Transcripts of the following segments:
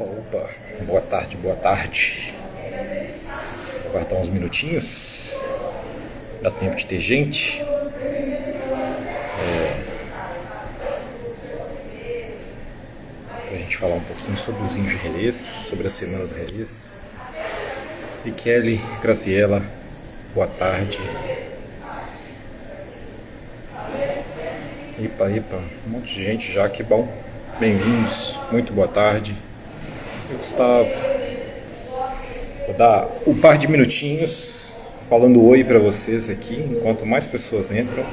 Opa, opa, boa tarde, boa tarde. Vou aguardar uns minutinhos. Dá tempo de ter gente. Pra gente falar um pouquinho sobre os vinhos de Jerez, sobre a semana do Jerez. E Kelly, Graciela, boa tarde. Epa, um monte de gente já, que bom. Bem-vindos, muito boa tarde. Eu, Gustavo, vou dar um par de minutinhos falando oi para vocês aqui, enquanto mais pessoas entram.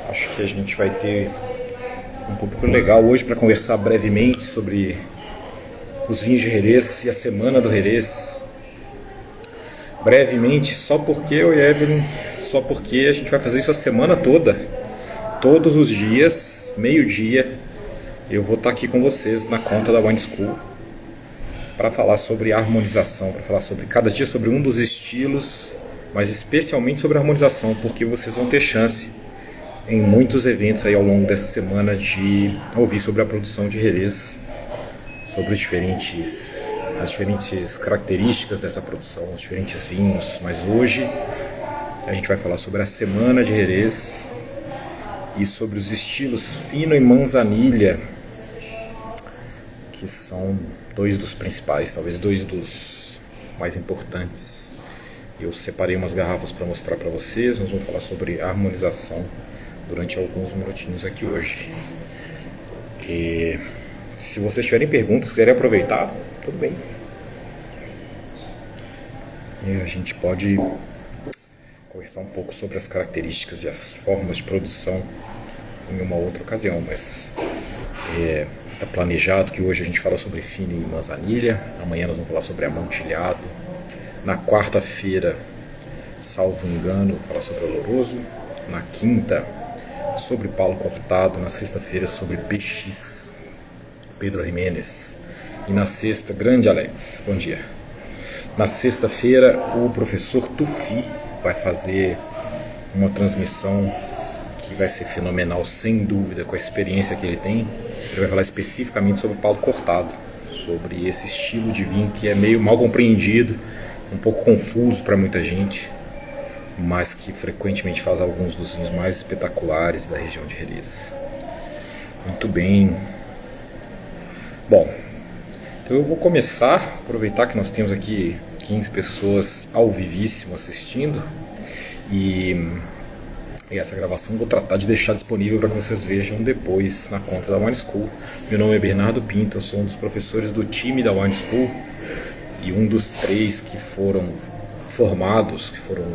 Acho que a gente vai ter um público legal hoje para conversar brevemente sobre os vinhos de Jerez e a semana do Jerez. Brevemente, só porque eu e Evelyn, só porque a gente vai fazer isso a semana toda. Todos os dias, meio-dia, eu vou estar aqui com vocês na conta da Wine School para falar sobre harmonização, para falar sobre cada dia sobre um dos estilos, mas especialmente sobre harmonização, porque vocês vão ter chance em muitos eventos aí ao longo dessa semana de ouvir sobre a produção de Jerez, sobre as diferentes características dessa produção, os diferentes vinhos. Mas hoje a gente vai falar sobre a semana de Jerez e sobre os estilos fino e manzanilha, que são dois dos principais, talvez dois dos mais importantes. Eu separei umas garrafas para mostrar para vocês. Nós vamos falar sobre harmonização durante alguns minutinhos aqui hoje. E se vocês tiverem perguntas, quiserem aproveitar, tudo bem. E a gente pode conversar um pouco sobre as características e as formas de produção em uma outra ocasião, mas está planejado que hoje a gente fala sobre fino e manzanilha, amanhã nós vamos falar sobre amontilhado, na quarta-feira, salvo engano, vamos falar sobre oloroso, na quinta sobre palo cortado, na sexta-feira sobre PX, Pedro Jiménez, e na sexta, grande Alex, bom dia. Na sexta-feira o professor Tufi vai fazer uma transmissão que vai ser fenomenal, sem dúvida, com a experiência que ele tem. Ele vai falar especificamente sobre o palo cortado, sobre esse estilo de vinho que é meio mal compreendido, um pouco confuso para muita gente, mas que frequentemente faz alguns dos vinhos mais espetaculares da região de Jerez. Muito bem. Bom, então eu vou começar, aproveitar que nós temos aqui 15 pessoas ao vivíssimo assistindo, e essa gravação eu vou tratar de deixar disponível para que vocês vejam depois na conta da Wine School. Meu nome é Bernardo Pinto, eu sou um dos professores do time da Wine School e um dos 3 que foram formados, que foram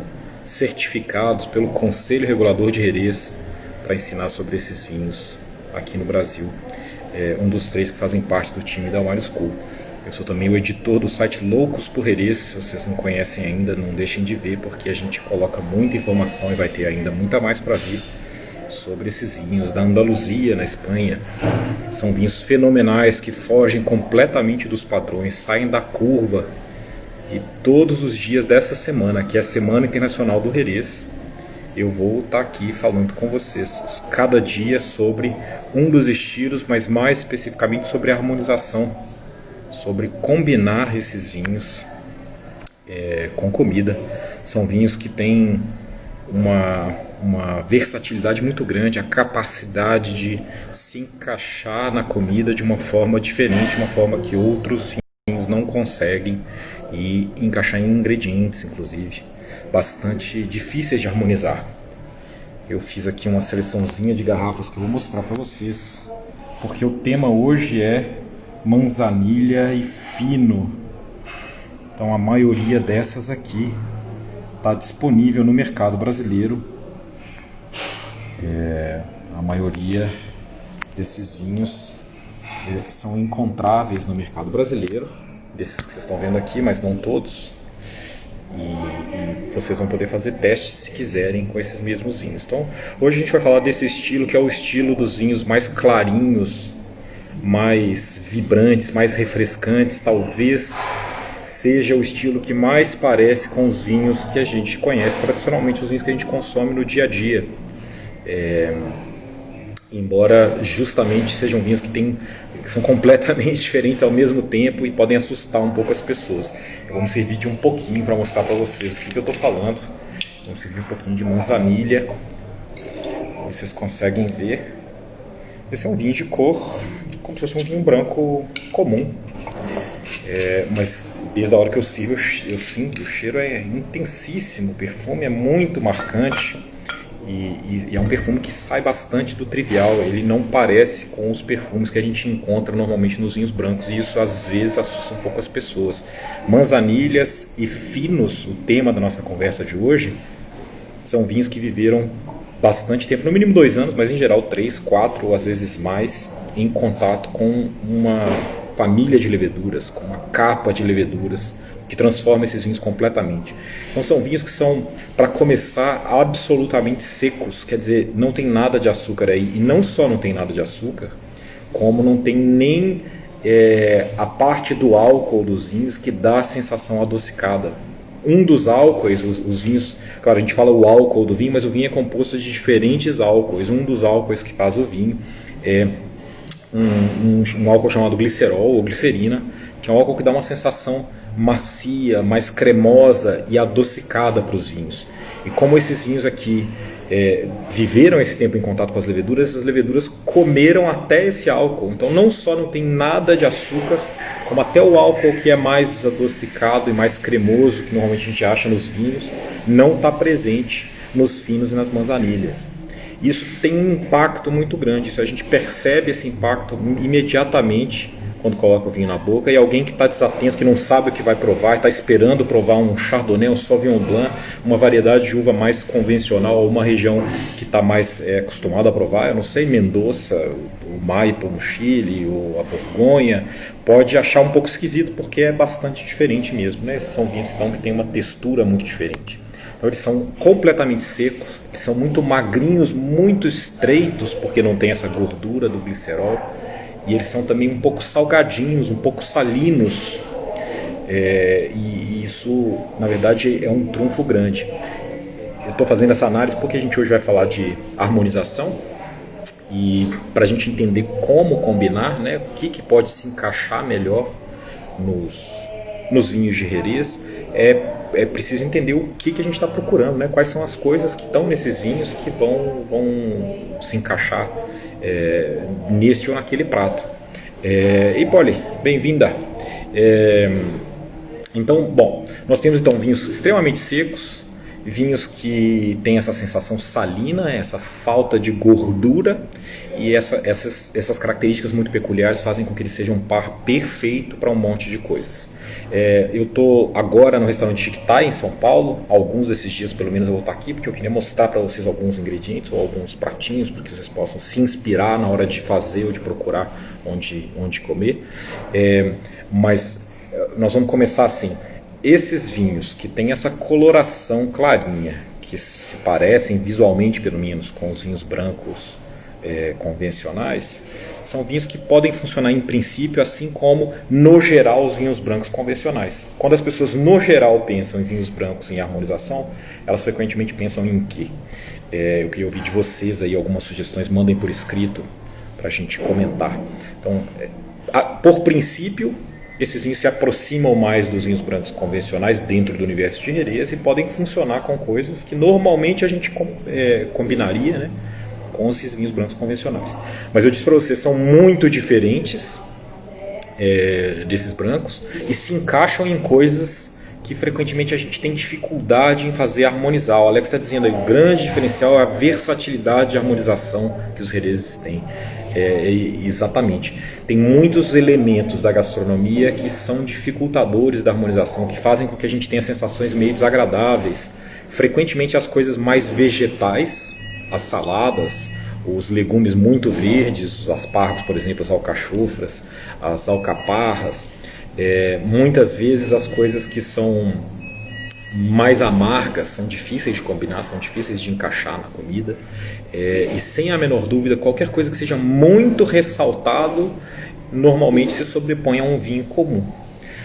certificados pelo Conselho Regulador de Jerez para ensinar sobre esses vinhos aqui no Brasil. Um dos 3 que fazem parte do time da Wine School. Eu sou também o editor do site Loucos por Jerez. Se vocês não conhecem ainda, não deixem de ver, porque a gente coloca muita informação e vai ter ainda muita mais para vir sobre esses vinhos da Andaluzia, na Espanha. São vinhos fenomenais que fogem completamente dos padrões, saem da curva. E todos os dias dessa semana, que é a Semana Internacional do Jerez, eu vou estar aqui falando com vocês cada dia sobre um dos estilos, mas mais especificamente sobre a harmonização, sobre combinar esses vinhos com comida. São vinhos que têm uma versatilidade muito grande, a capacidade de se encaixar na comida de uma forma diferente, uma forma que outros vinhos não conseguem, e encaixar em ingredientes, inclusive, bastante difíceis de harmonizar. Eu fiz aqui uma seleçãozinha de garrafas que eu vou mostrar para vocês, porque o tema hoje é manzanilha e fino. Então a maioria dessas aqui está disponível no mercado brasileiro. A maioria desses vinhos são encontráveis no mercado brasileiro, desses que vocês estão vendo aqui, mas não todos. E vocês vão poder fazer testes se quiserem com esses mesmos vinhos. Então hoje a gente vai falar desse estilo, que é o estilo dos vinhos mais clarinhos, mais vibrantes, mais refrescantes. Talvez seja o estilo que mais parece com os vinhos que a gente conhece tradicionalmente, os vinhos que a gente consome no dia a dia. Embora justamente sejam vinhos que têm que são completamente diferentes ao mesmo tempo e podem assustar um pouco as pessoas. Vamos servir de um pouquinho para mostrar para vocês o que eu estou falando. Vamos servir um pouquinho de manzanilha. Vocês conseguem ver. Esse é um vinho de cor, como se fosse um vinho branco comum. Mas desde a hora que eu sirvo, eu sinto, o cheiro é intensíssimo, o perfume é muito marcante. E é um perfume que sai bastante do trivial. Ele não parece com os perfumes que a gente encontra normalmente nos vinhos brancos, e isso às vezes assusta um pouco as pessoas. Manzanilhas e finos, o tema da nossa conversa de hoje, são vinhos que viveram bastante tempo, no mínimo 2 anos, mas em geral 3, 4 ou às vezes mais, em contato com uma família de leveduras, com uma capa de leveduras que transforma esses vinhos completamente. Então são vinhos que são, para começar, absolutamente secos, quer dizer, não tem nada de açúcar aí, e não só não tem nada de açúcar, como não tem nem a parte do álcool dos vinhos que dá a sensação adocicada. Um dos álcoois, os vinhos, claro, a gente fala o álcool do vinho, mas o vinho é composto de diferentes álcoois. Um dos álcoois que faz o vinho é um álcool chamado glicerol ou glicerina, que é um álcool que dá uma sensação macia, mais cremosa e adocicada para os vinhos. E como esses vinhos aqui viveram esse tempo em contato com as leveduras, essas leveduras comeram até esse álcool. Então não só não tem nada de açúcar, como até o álcool que é mais adocicado e mais cremoso, que normalmente a gente acha nos vinhos, não está presente nos finos e nas manzanilhas. Isso tem um impacto muito grande, a gente percebe esse impacto imediatamente quando coloca o vinho na boca, e alguém que está desatento, que não sabe o que vai provar, está esperando provar um Chardonnay, um Sauvignon Blanc, uma variedade de uva mais convencional, ou uma região que está mais acostumada a provar, eu não sei, Mendoza, o Maipo no Chile, ou a Borgonha, pode achar um pouco esquisito, porque é bastante diferente mesmo, né? São vinhos então, que têm uma textura muito diferente. Então eles são completamente secos, eles são muito magrinhos, muito estreitos, porque não tem essa gordura do glicerol. E eles são também um pouco salgadinhos, um pouco salinos. E isso, na verdade, é um trunfo grande. Eu estou fazendo essa análise porque a gente hoje vai falar de harmonização. E para a gente entender como combinar, né, o que pode se encaixar melhor nos vinhos de Jerez, é preciso entender o que a gente está procurando, né? Quais são as coisas que estão nesses vinhos que vão se encaixar neste ou naquele prato. E Polly, bem-vinda. Então, bom, nós temos então vinhos extremamente secos, vinhos que têm essa sensação salina, essa falta de gordura, e essas características muito peculiares fazem com que eles sejam um par perfeito para um monte de coisas. Eu estou agora no restaurante Chiquitá, em São Paulo. Alguns desses dias, pelo menos, eu vou estar aqui, porque eu queria mostrar para vocês alguns ingredientes ou alguns pratinhos, para que vocês possam se inspirar na hora de fazer ou de procurar onde comer. Mas nós vamos começar assim. Esses vinhos que têm essa coloração clarinha, que se parecem visualmente, pelo menos, com os vinhos brancos convencionais, são vinhos que podem funcionar em princípio assim como no geral os vinhos brancos convencionais. Quando as pessoas no geral pensam em vinhos brancos em harmonização, elas frequentemente pensam em quê? Eu queria ouvir de vocês aí algumas sugestões, mandem por escrito para a gente comentar. Então, por princípio, esses vinhos se aproximam mais dos vinhos brancos convencionais dentro do universo de Jerez e podem funcionar com coisas que normalmente a gente combinaria, né, com esses vinhos brancos convencionais. Mas eu disse para vocês, são muito diferentes desses brancos e se encaixam em coisas que frequentemente a gente tem dificuldade em fazer harmonizar. O Alex está dizendo aí, o grande diferencial é a versatilidade de harmonização que os Jerezes têm. Exatamente. Tem muitos elementos da gastronomia que são dificultadores da harmonização, que fazem com que a gente tenha sensações meio desagradáveis. Frequentemente as coisas mais vegetais, as saladas, os legumes muito verdes, os aspargos, por exemplo, as alcachofras, as alcaparras, muitas vezes as coisas que são mais amargas são difíceis de combinar, são difíceis de encaixar na comida, e sem a menor dúvida, qualquer coisa que seja muito ressaltado normalmente se sobrepõe a um vinho comum.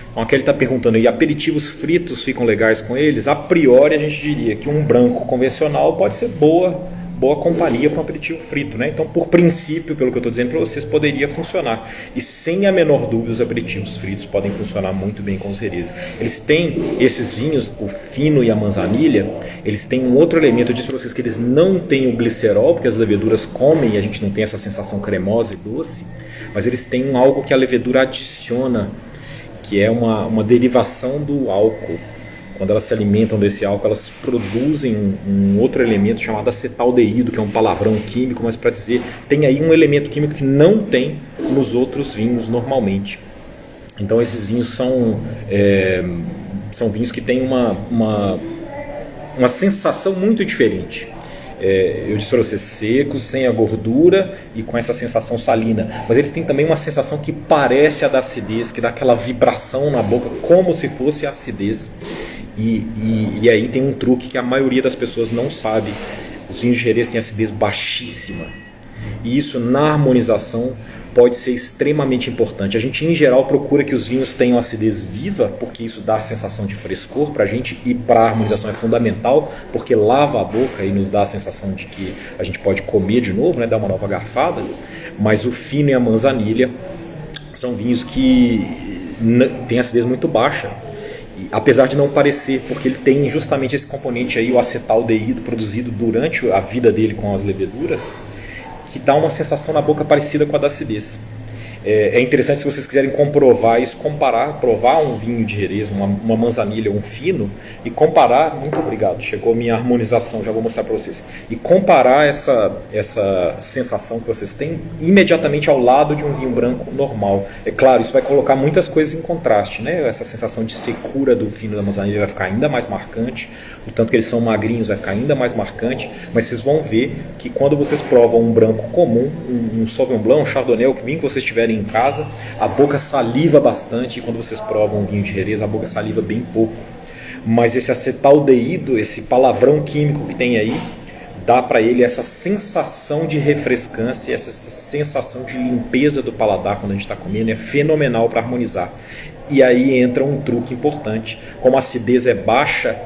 Então aqui ele está perguntando, e aperitivos fritos ficam legais com eles? A priori a gente diria que um branco convencional pode ser boa boa companhia para um aperitivo frito, né? Então, por princípio, pelo que eu estou dizendo para vocês, poderia funcionar. E sem a menor dúvida, os aperitivos fritos podem funcionar muito bem com os Jerez. Eles têm, esses vinhos, o fino e a manzanilha, eles têm um outro elemento. Eu disse para vocês que eles não têm o glicerol, porque as leveduras comem e a gente não tem essa sensação cremosa e doce, mas eles têm algo que a levedura adiciona, que é uma derivação do álcool. Quando elas se alimentam desse álcool, elas produzem um outro elemento chamado acetaldeído, que é um palavrão químico, mas para dizer, tem aí um elemento químico que não tem nos outros vinhos normalmente. Então esses vinhos são vinhos que têm uma sensação muito diferente. Eu disse para vocês, secos, sem a gordura e com essa sensação salina. Mas eles têm também uma sensação que parece a da acidez, que dá aquela vibração na boca, como se fosse a acidez. E aí tem um truque que a maioria das pessoas não sabe. Os vinhos de Jerez têm acidez baixíssima. E isso na harmonização pode ser extremamente importante. A gente em geral procura que os vinhos tenham acidez viva, porque isso dá a sensação de frescor para a gente, e para a harmonização é fundamental, porque lava a boca e nos dá a sensação de que a gente pode comer de novo, né, dar uma nova garfada. Mas o fino e a manzanilha são vinhos que têm acidez muito baixa, apesar de não parecer, porque ele tem justamente esse componente aí, o acetaldeído, produzido durante a vida dele com as leveduras, que dá uma sensação na boca parecida com a da acidez. É interessante, se vocês quiserem comprovar isso, provar um vinho de Jerez, uma manzanilha, um fino, e comparar, muito obrigado, chegou a minha harmonização, já vou mostrar para vocês, e comparar essa sensação que vocês têm imediatamente ao lado de um vinho branco normal. É claro, isso vai colocar muitas coisas em contraste, né? Essa sensação de secura do fino da manzanilha vai ficar ainda mais marcante, o tanto que eles são magrinhos vai ficar ainda mais marcante, mas vocês vão ver que quando vocês provam um branco comum, um Sauvignon Blanc, um Chardonnay, o vinho que vocês tiverem em casa, a boca saliva bastante, e quando vocês provam um vinho de Jerez, a boca saliva bem pouco. Mas esse acetaldeído, esse palavrão químico que tem aí, dá para ele essa sensação de refrescância, essa sensação de limpeza do paladar quando a gente está comendo, é fenomenal para harmonizar. E aí entra um truque importante, como a acidez é baixa,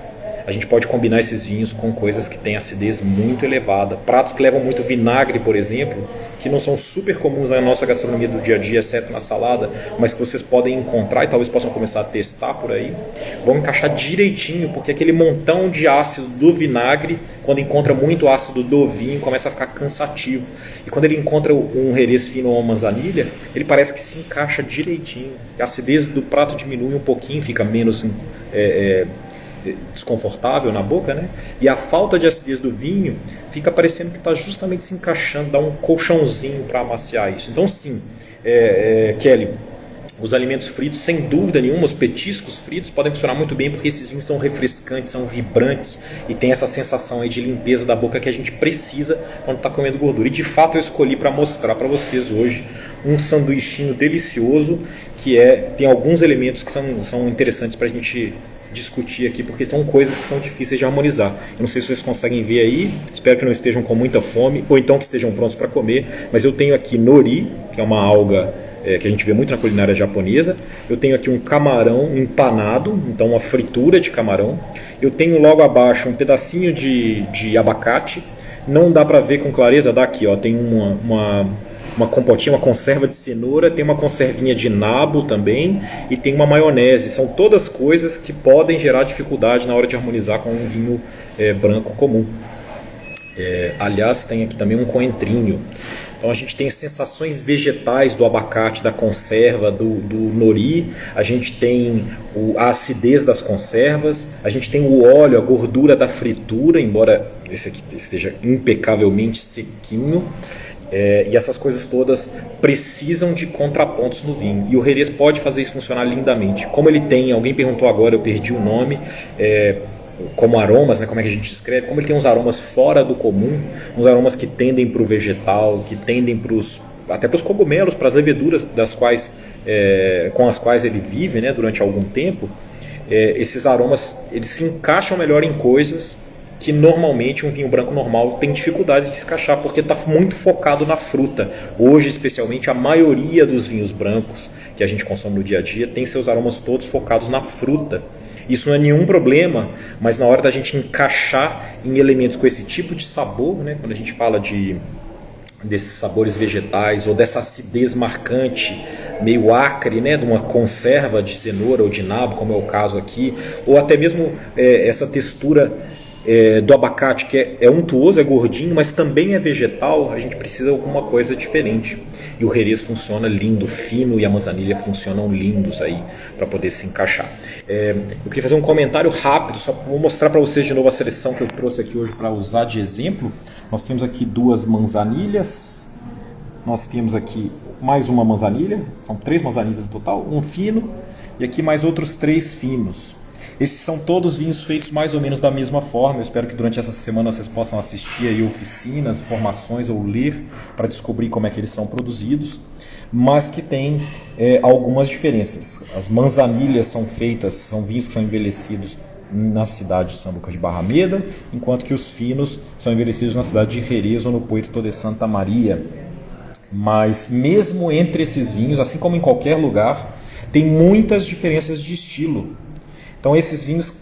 a gente pode combinar esses vinhos com coisas que têm acidez muito elevada. Pratos que levam muito vinagre, por exemplo, que não são super comuns na nossa gastronomia do dia a dia, exceto na salada, mas que vocês podem encontrar e talvez possam começar a testar por aí, vão encaixar direitinho, porque aquele montão de ácido do vinagre, quando encontra muito ácido do vinho, começa a ficar cansativo. E quando ele encontra um Jerez fino ou uma manzanilha, ele parece que se encaixa direitinho. A acidez do prato diminui um pouquinho, fica menos desconfortável na boca, né? E a falta de acidez do vinho fica parecendo que está justamente se encaixando, dá um colchãozinho para amaciar isso. Então sim, Kelly, os alimentos fritos, sem dúvida nenhuma, os petiscos fritos podem funcionar muito bem, porque esses vinhos são refrescantes, são vibrantes e tem essa sensação aí de limpeza da boca que a gente precisa quando está comendo gordura. E de fato eu escolhi para mostrar para vocês hoje um sanduichinho delicioso que tem alguns elementos que são interessantes para a gente discutir aqui, porque são coisas que são difíceis de harmonizar. Eu não sei se vocês conseguem ver aí, espero que não estejam com muita fome, ou então que estejam prontos para comer, mas eu tenho aqui nori, que é uma alga que a gente vê muito na culinária japonesa. Eu tenho aqui um camarão empanado, então uma fritura de camarão. Eu tenho logo abaixo um pedacinho de abacate, não dá para ver com clareza, dá aqui, ó, tem uma compotinha, uma conserva de cenoura, tem uma conservinha de nabo também e tem uma maionese. São todas coisas que podem gerar dificuldade na hora de harmonizar com um vinho branco comum. Aliás, tem aqui também um coentrinho. Então a gente tem sensações vegetais do abacate, da conserva, do nori, a gente tem a acidez das conservas, a gente tem o óleo, a gordura da fritura, embora esse aqui esteja impecavelmente sequinho. E essas coisas todas precisam de contrapontos no vinho. E o Jerez pode fazer isso funcionar lindamente. Como ele tem, alguém perguntou agora, eu perdi o nome, como aromas, né, como é que a gente descreve, como ele tem uns aromas fora do comum, uns aromas que tendem para o vegetal, que tendem até para os cogumelos, para as leveduras com as quais ele vive, né, durante algum tempo. Esses aromas eles se encaixam melhor em coisas que normalmente um vinho branco normal tem dificuldade de se encaixar, porque está muito focado na fruta. Hoje, especialmente, a maioria dos vinhos brancos que a gente consome no dia a dia tem seus aromas todos focados na fruta. Isso não é nenhum problema, mas na hora da gente encaixar em elementos com esse tipo de sabor, né, quando a gente fala desses sabores vegetais ou dessa acidez marcante, meio acre, né, de uma conserva de cenoura ou de nabo, como é o caso aqui, ou até mesmo essa textura do abacate, que é untuoso, é gordinho, mas também é vegetal, a gente precisa de alguma coisa diferente. E o Jerez funciona lindo, fino, e a manzanilha funcionam lindos aí para poder se encaixar. Eu queria fazer um comentário rápido, só vou mostrar para vocês de novo a seleção que eu trouxe aqui hoje para usar de exemplo. Nós temos aqui 2 manzanilhas, nós temos aqui mais uma manzanilha, são 3 manzanilhas no total, um fino e aqui mais outros 3 finos. Esses são todos vinhos feitos mais ou menos da mesma forma. Eu espero que durante essa semana vocês possam assistir aí oficinas, formações ou ler para descobrir como é que eles são produzidos, mas que tem algumas diferenças. As manzanilhas são vinhos que são envelhecidos na cidade de São Lucas de Barrameda, enquanto que os finos são envelhecidos na cidade de Jerez ou no Puerto de Santa Maria. Mas mesmo entre esses vinhos, assim como em qualquer lugar, tem muitas diferenças de estilo. Então esses vinhos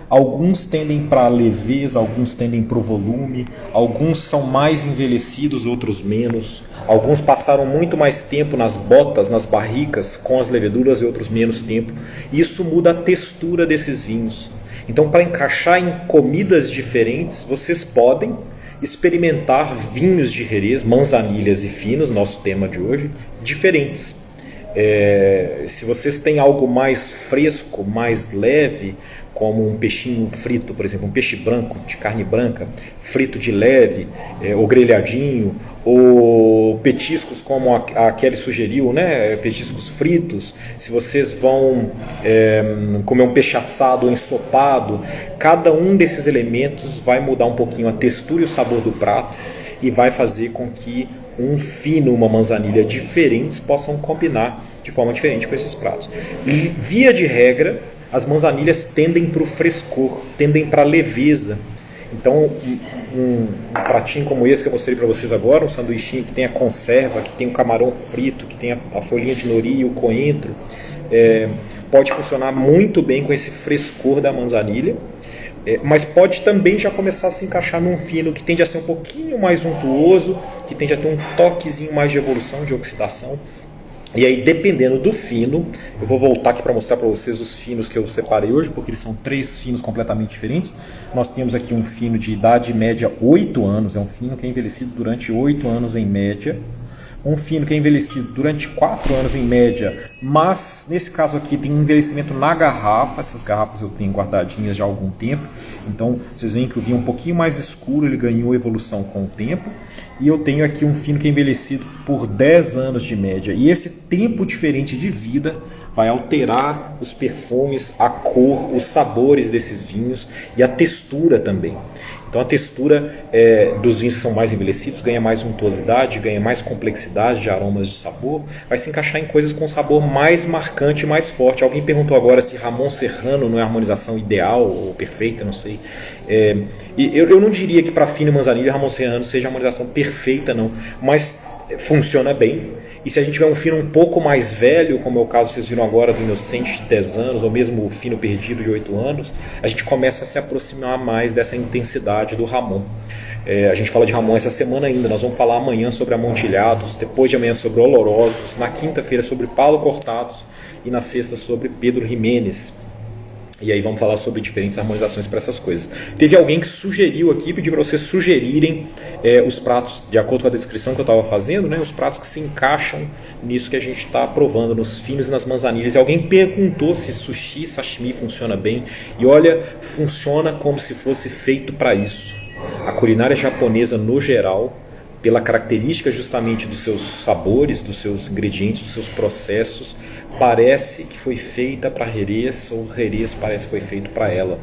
alguns tendem para a leveza, alguns tendem para o volume, alguns são mais envelhecidos, outros menos. Alguns passaram muito mais tempo nas botas, nas barricas, com as leveduras, e outros menos tempo. Isso muda a textura desses vinhos. Então, para encaixar em comidas diferentes, vocês podem experimentar vinhos de Jerez, manzanilhas e finos, nosso tema de hoje, diferentes. Se vocês têm algo mais fresco, mais leve, como um peixinho frito, por exemplo, um peixe branco, de carne branca, frito de leve, ou grelhadinho, ou petiscos como a Kelly sugeriu, né? Petiscos fritos, se vocês vão comer um peixe assado ou ensopado, cada um desses elementos vai mudar um pouquinho a textura e o sabor do prato e vai fazer com que um fino, uma manzanilha diferentes possam combinar de forma diferente com esses pratos. Via de regra, as manzanilhas tendem para o frescor, tendem para a leveza. Então, um pratinho como esse que eu mostrei para vocês agora, um sanduichinho que tem a conserva, que tem o camarão frito, que tem a folhinha de nori e o coentro, pode funcionar muito bem com esse frescor da manzanilha. Mas pode também já começar a se encaixar num fino que tende a ser um pouquinho mais untuoso, que tende a ter um toquezinho mais de evolução, de oxidação. E aí, dependendo do fino, eu vou voltar aqui para mostrar para vocês os finos que eu separei hoje, porque eles são 3 finos completamente diferentes. Nós temos aqui um fino de idade média 8 anos, é um fino que é envelhecido durante 8 anos em média. Um fino que é envelhecido durante 4 anos em média, mas nesse caso aqui tem um envelhecimento na garrafa. Essas garrafas eu tenho guardadinhas já há algum tempo, então vocês veem que o vinho é um pouquinho mais escuro, ele ganhou evolução com o tempo. E eu tenho aqui um fino que é envelhecido por 10 anos de média, e esse tempo diferente de vida vai alterar os perfumes, a cor, os sabores desses vinhos e a textura também. Então a textura dos vinhos que são mais envelhecidos ganha mais untuosidade, ganha mais complexidade de aromas de sabor, vai se encaixar em coisas com sabor mais marcante, mais forte. Alguém perguntou agora se Ramon Serrano não é a harmonização ideal ou perfeita, não sei. Eu não diria que para fino e manzanilha Ramon Serrano seja a harmonização perfeita, não, mas funciona bem. E se a gente tiver um fino um pouco mais velho, como é o caso que vocês viram agora do Inocente de 10 anos, ou mesmo o fino perdido de 8 anos, a gente começa a se aproximar mais dessa intensidade do Ramon. A gente fala de Ramon essa semana ainda, nós vamos falar amanhã sobre Amontilhados, depois de amanhã sobre Olorosos, na quinta-feira sobre Paulo Cortados e na sexta sobre Pedro Jiménez. E aí vamos falar sobre diferentes harmonizações para essas coisas. Teve alguém que sugeriu aqui, pediu para vocês sugerirem os pratos, de acordo com a descrição que eu estava fazendo, né, os pratos que se encaixam nisso que a gente está provando, nos finos e nas manzanilhas. E alguém perguntou se sushi, sashimi funciona bem. E olha, funciona como se fosse feito para isso. A culinária japonesa, no geral, pela característica justamente dos seus sabores, dos seus ingredientes, dos seus processos, parece que foi feita para Jerez, ou Jerez parece que foi feito para ela.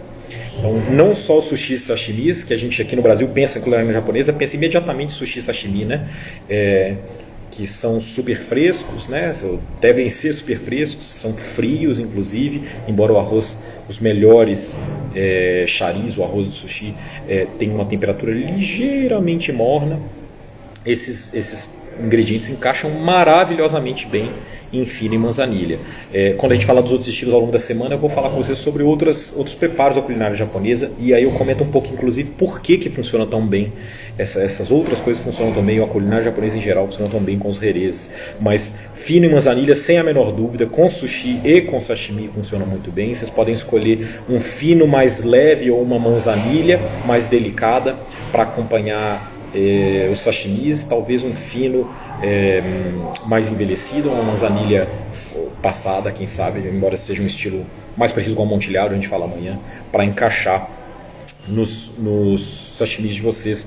Então, não só o sushi e sashimis, que a gente aqui no Brasil pensa em culinária japonesa, pensa imediatamente em sushi e sashimi, né? Que são super frescos, né? Devem ser super frescos, são frios inclusive, embora o arroz, os melhores charis, o arroz do sushi, tem uma temperatura ligeiramente morna. Esses ingredientes encaixam maravilhosamente bem em fino e manzanilha. Quando a gente falar dos outros estilos ao longo da semana, eu vou falar com vocês sobre outros preparos da culinária japonesa, e aí eu comento um pouco, inclusive, por que funciona tão bem. Essas outras coisas funcionam tão bem, a culinária japonesa em geral funciona tão bem com os herês. Mas fino e manzanilha, sem a menor dúvida, com sushi e com sashimi funciona muito bem. Vocês podem escolher um fino mais leve ou uma manzanilha mais delicada para acompanhar os sashimis, talvez um fino mais envelhecido, uma manzanilha passada, quem sabe, embora seja um estilo mais parecido com o amontilhado, a gente fala amanhã, para encaixar nos sashimis de vocês,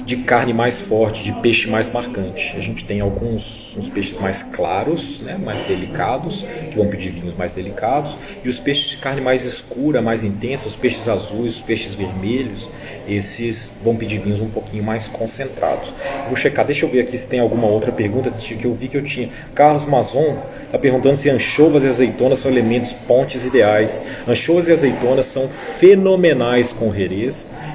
de carne mais forte, de peixe mais marcante. A gente tem uns peixes mais claros, né, mais delicados, que vão pedir vinhos mais delicados, e os peixes de carne mais escura, mais intensa, os peixes azuis, os peixes vermelhos, esses vão pedir vinhos um pouquinho mais concentrados. Vou checar, deixa eu ver aqui se tem alguma outra pergunta que eu vi que eu tinha. Carlos Mazon está perguntando se anchovas e azeitonas são elementos pontes ideais. Anchovas e azeitonas são fenomenais com herês,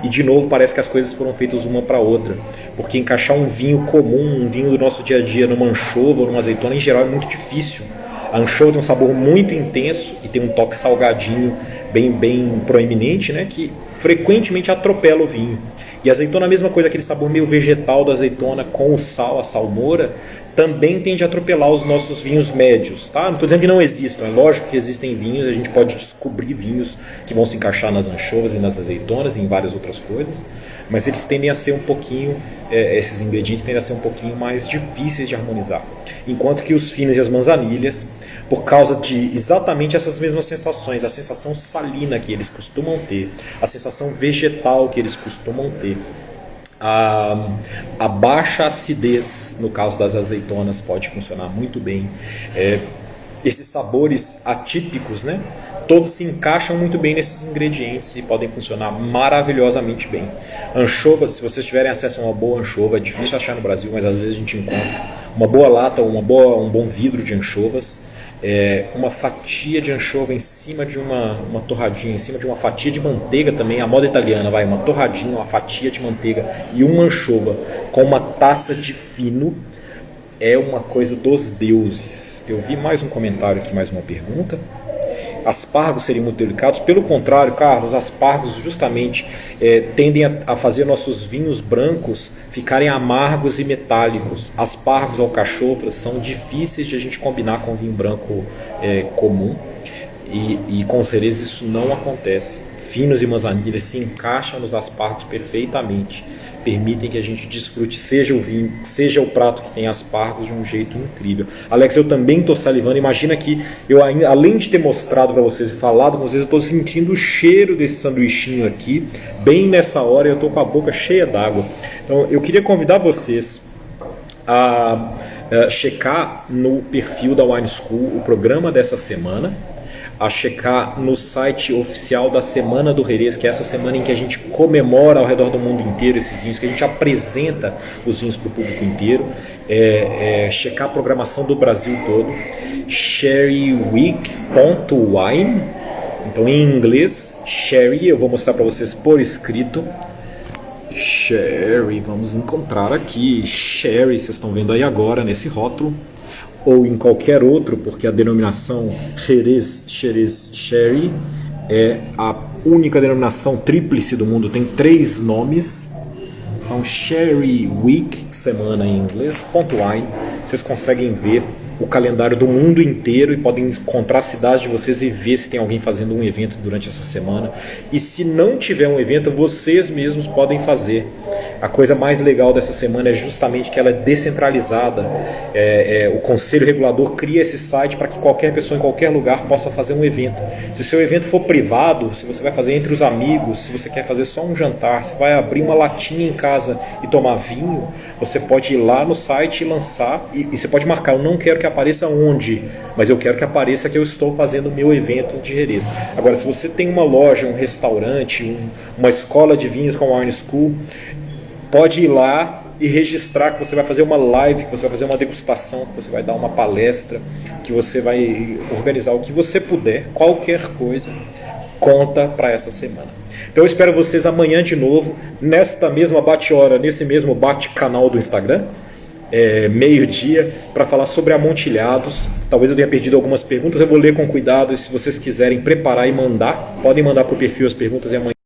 e de novo parece que as coisas foram feitas uma para outra, porque encaixar um vinho comum, um vinho do nosso dia a dia, numa anchova ou numa azeitona em geral é muito difícil. A anchova tem um sabor muito intenso e tem um toque salgadinho bem proeminente, né, que frequentemente atropela o vinho. E a azeitona, a mesma coisa, aquele sabor meio vegetal da azeitona com o sal, a salmoura, também tende a atropelar os nossos vinhos médios. Tá? Não estou dizendo que não existam, é lógico que existem vinhos, a gente pode descobrir vinhos que vão se encaixar nas anchovas e nas azeitonas e em várias outras coisas, mas eles tendem a ser um pouquinho, esses ingredientes tendem a ser um pouquinho mais difíceis de harmonizar. Enquanto que os finos e as manzanilhas, por causa de exatamente essas mesmas sensações, a sensação salina que eles costumam ter, a sensação vegetal que eles costumam ter, a baixa acidez, no caso das azeitonas, pode funcionar muito bem. Esses sabores atípicos, né, todos se encaixam muito bem nesses ingredientes e podem funcionar maravilhosamente bem. Anchova, se vocês tiverem acesso a uma boa anchova, é difícil achar no Brasil, mas às vezes a gente encontra uma boa lata ou um bom vidro de anchovas, uma fatia de anchova em cima de uma torradinha, em cima de uma fatia de manteiga também, a moda italiana, uma torradinha, uma fatia de manteiga e uma anchova com uma taça de fino, é uma coisa dos deuses. Eu vi mais um comentário aqui, mais uma pergunta. Aspargos seriam muito delicados? Pelo contrário, Carlos, aspargos justamente tendem a fazer nossos vinhos brancos ficarem amargos e metálicos. Aspargos, alcachofras são difíceis de a gente combinar com vinho branco comum, e com os herês isso não acontece. Finos e manzanilhas se encaixam nos aspargos perfeitamente, permitem que a gente desfrute, seja o vinho, seja o prato que tem aspargos, de um jeito incrível. Alex, eu também estou salivando. Imagina que eu, além de ter mostrado para vocês e falado com vocês, eu estou sentindo o cheiro desse sanduichinho aqui, bem nessa hora, eu estou com a boca cheia d'água. Então eu queria convidar vocês a checar no perfil da Wine School o programa dessa semana, a checar no site oficial da Semana do Herês, que é essa semana em que a gente comemora ao redor do mundo inteiro esses vinhos, que a gente apresenta os vinhos para o público inteiro, checar a programação do Brasil todo, sherryweek.wine, então em inglês, sherry, eu vou mostrar para vocês por escrito, sherry, vamos encontrar aqui, sherry, vocês estão vendo aí agora nesse rótulo, ou em qualquer outro, porque a denominação Jerez, Sherry é a única denominação tríplice do mundo, tem 3 nomes. Então Sherry Week, semana em inglês, .wine, vocês conseguem ver o calendário do mundo inteiro e podem encontrar a cidade de vocês e ver se tem alguém fazendo um evento durante essa semana. E se não tiver um evento, vocês mesmos podem fazer. A coisa mais legal dessa semana é justamente que ela é descentralizada. O Conselho Regulador cria esse site para que qualquer pessoa em qualquer lugar possa fazer um evento. Se o seu evento for privado, se você vai fazer entre os amigos, se você quer fazer só um jantar, se vai abrir uma latinha em casa e tomar vinho, você pode ir lá no site e lançar, e você pode marcar, eu não quero que apareça onde, mas eu quero que apareça que eu estou fazendo o meu evento de Jerez. Agora, se você tem uma loja, um restaurante, uma escola de vinhos como a Wine School, pode ir lá e registrar que você vai fazer uma live, que você vai fazer uma degustação, que você vai dar uma palestra, que você vai organizar o que você puder, qualquer coisa, conta para essa semana. Então eu espero vocês amanhã de novo, nesta mesma bate-hora, nesse mesmo bate-canal do Instagram, meio-dia, para falar sobre amontilhados. Talvez eu tenha perdido algumas perguntas, eu vou ler com cuidado, e se vocês quiserem preparar e mandar, podem mandar para o perfil as perguntas e amanhã